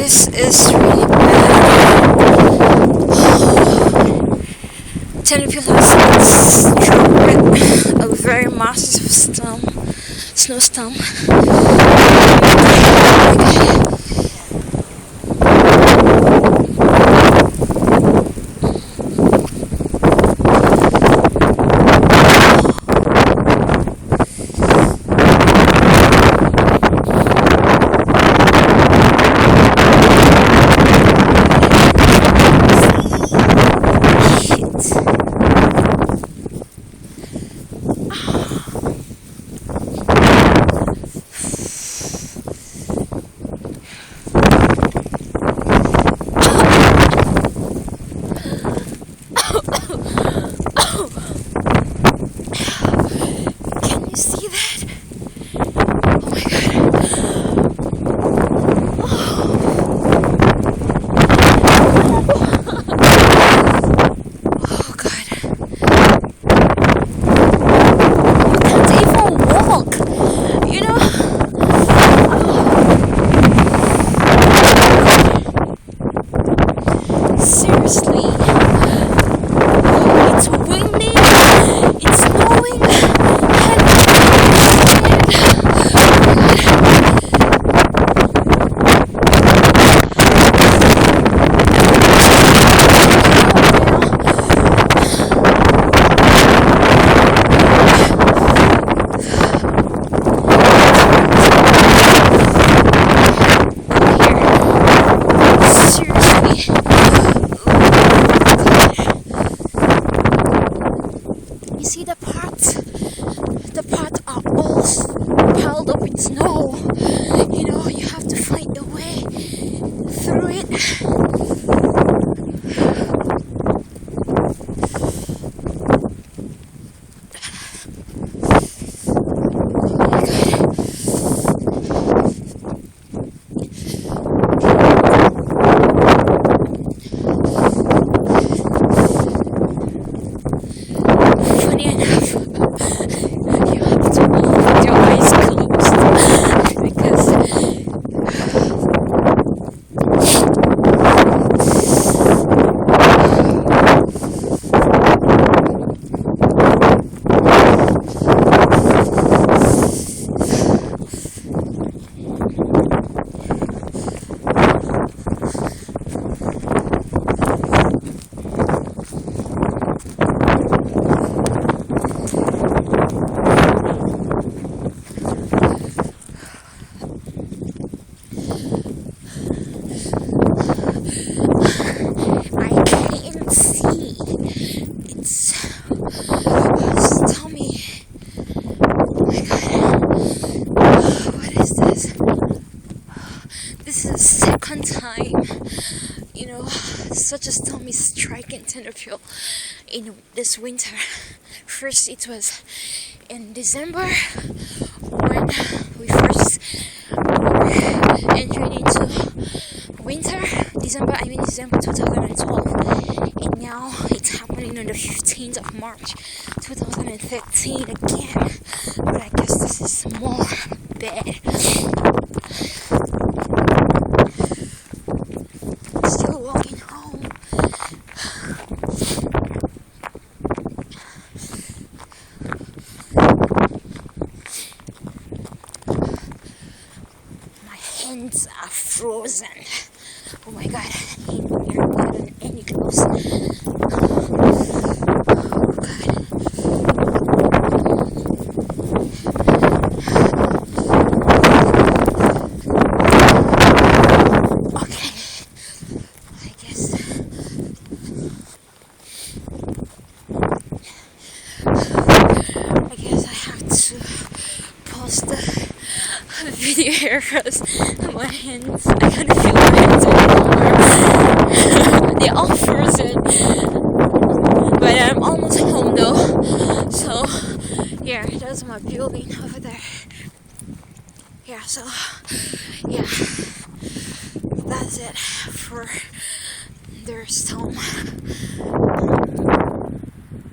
This is really bad. Ternopil has through a very massive snowstorm. Seriously, it's windy, it's snowing, you see the pots are all piled up with snow. You know, you have to find a way through it. This is the second time, you know, such a storm is striking Ternopil in this winter. First, it was in December when we first were entering into winter. December 2012. And now it's happening on the 15th of March 2013 again. But I guess this is more bad. Still walking home. My hands are frozen. Oh my god, I ain't gotten any clothes. Oh god. I guess I have to pause the video here because my hands, I can't feel my hands anymore. They're all frozen. But I'm almost home though. So yeah, that's my building over there. Yeah, so yeah, that's it for their storm.